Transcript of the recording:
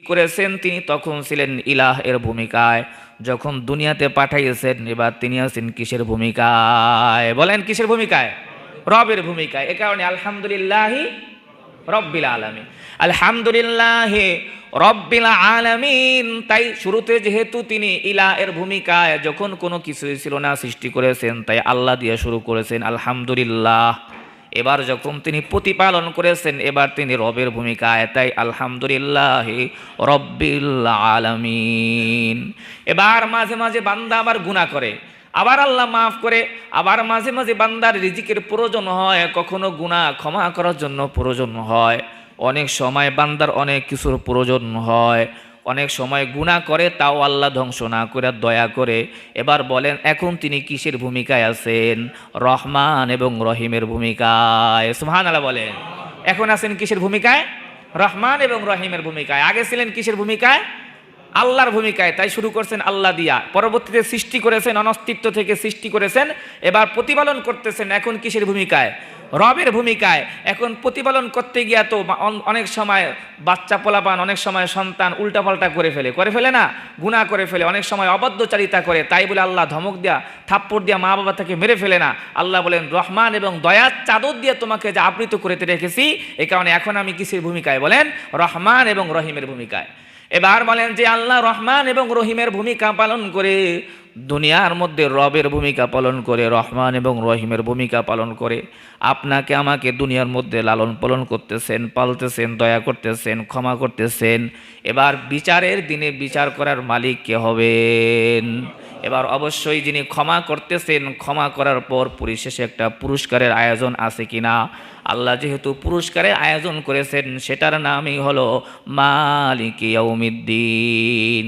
করেছেন তিনি তখন ছিলেন ইলাহ এর ভূমিকায়, যখন দুনিয়াতে পাঠাইয়েছেন এবার তিনি আছেন কিসের ভূমিকায়? বলেন কিসের ভূমিকায়? রবের ভূমিকায়। এ কারণে আলহামদুলিল্লাহি রব্বিল আলামিন, আলহামদুলিল্লাহি রব্বিল আলামিন। তাই শুরুতে যেহেতু তিনি ইলাহ এর ভূমিকায়, যখন কোনো কিছুই ছিল না সৃষ্টি করেছেন, তাই আল্লাহ দিয়ে শুরু করেছেন আলহামদুলিল্লাহ। এবার যখন তিনি প্রতিপালন করেছেন এবার তিনি রবের ভূমিকায়, তাই আলহামদুলিল্লাহি রব্বিল আলামিন। এবার মাঝে মাঝে বান্দা আবার গুনাহ করে, আবার আল্লাহ মাফ করে, আবার মাঝে মাঝে বান্দার রিজিকের প্রয়োজন হয়, কখনো গুনাহ ক্ষমা করার জন্য প্রয়োজন হয়, অনেক সময় বান্দার অনেক কিছুর প্রয়োজন হয়, অনেক সময় গুনাহ করে তাও আল্লাহ ধ্বংস না করে দয়া করে। এবার বলেন এখন তিনি কিসের ভূমিকায় আছেন? রহমান এবং রহিমের ভূমিকায়। সুবহানাল্লাহ বলেন। এখন আছেন কিসের ভূমিকায়? রহমান এবং রহিমের ভূমিকায়। আগে ছিলেন কিসের ভূমিকায়? আল্লাহর ভূমিকায়। তাই শুরু করছেন আল্লাহ দিয়া, পরবর্তীতে সৃষ্টি করেছেন, অনস্তিত্ব থেকে সৃষ্টি করেছেন, এবার প্রতিপালন করতেছেন। এখন কিসের ভূমিকায়? রবের ভূমিকায়। এখন প্রতিপালন করতে গিয়া তো অনেক সময় বাচ্চা পোলাপান, অনেক সময় সন্তান উল্টাপাল্টা করে ফেলে না, গুনাহ করে ফেলে, অনেক সময় অবাধ্যচারিতা করে, তাই বলে আল্লাহ ধমক দেয়া থাপ্পড় দিয়া মা বাবা তাকে মেরে ফেলে না। আল্লাহ বলেন রহমান এবং দয়ার চাদর দিয়ে তোমাকে যা আবৃত করে রেখেছি, এই কারণে এখন আমি কিসের ভূমিকায়? বলেন রহমান এবং রহিমের ভূমিকায়। এবার বলেন যে আল্লাহ রহমান এবং রহিমের ভূমিকা পালন করে, দুনিয়ার মধ্যে রবের ভূমিকা পালন করে, রহমান এবং রহিমের ভূমিকা পালন করে আপনাকে আমাকে দুনিয়ার মধ্যে লালন পালন করতেছেন, পালতেছেন, দয়া করতেছেন, ক্ষমা করতেছেন। এবার বিচারের দিনে বিচার করার মালিক কে হবেন? এবার অবশ্যই যিনি ক্ষমা করতেছেন, ক্ষমা করার পর পরিশেষে একটা পুরস্কারের আয়োজন আছে কিনা? আল্লাহ যেহেতু পুরস্কারের আয়োজন করেছেন সেটার নামই হলো মালিক ইয়াউমিদ্দিন।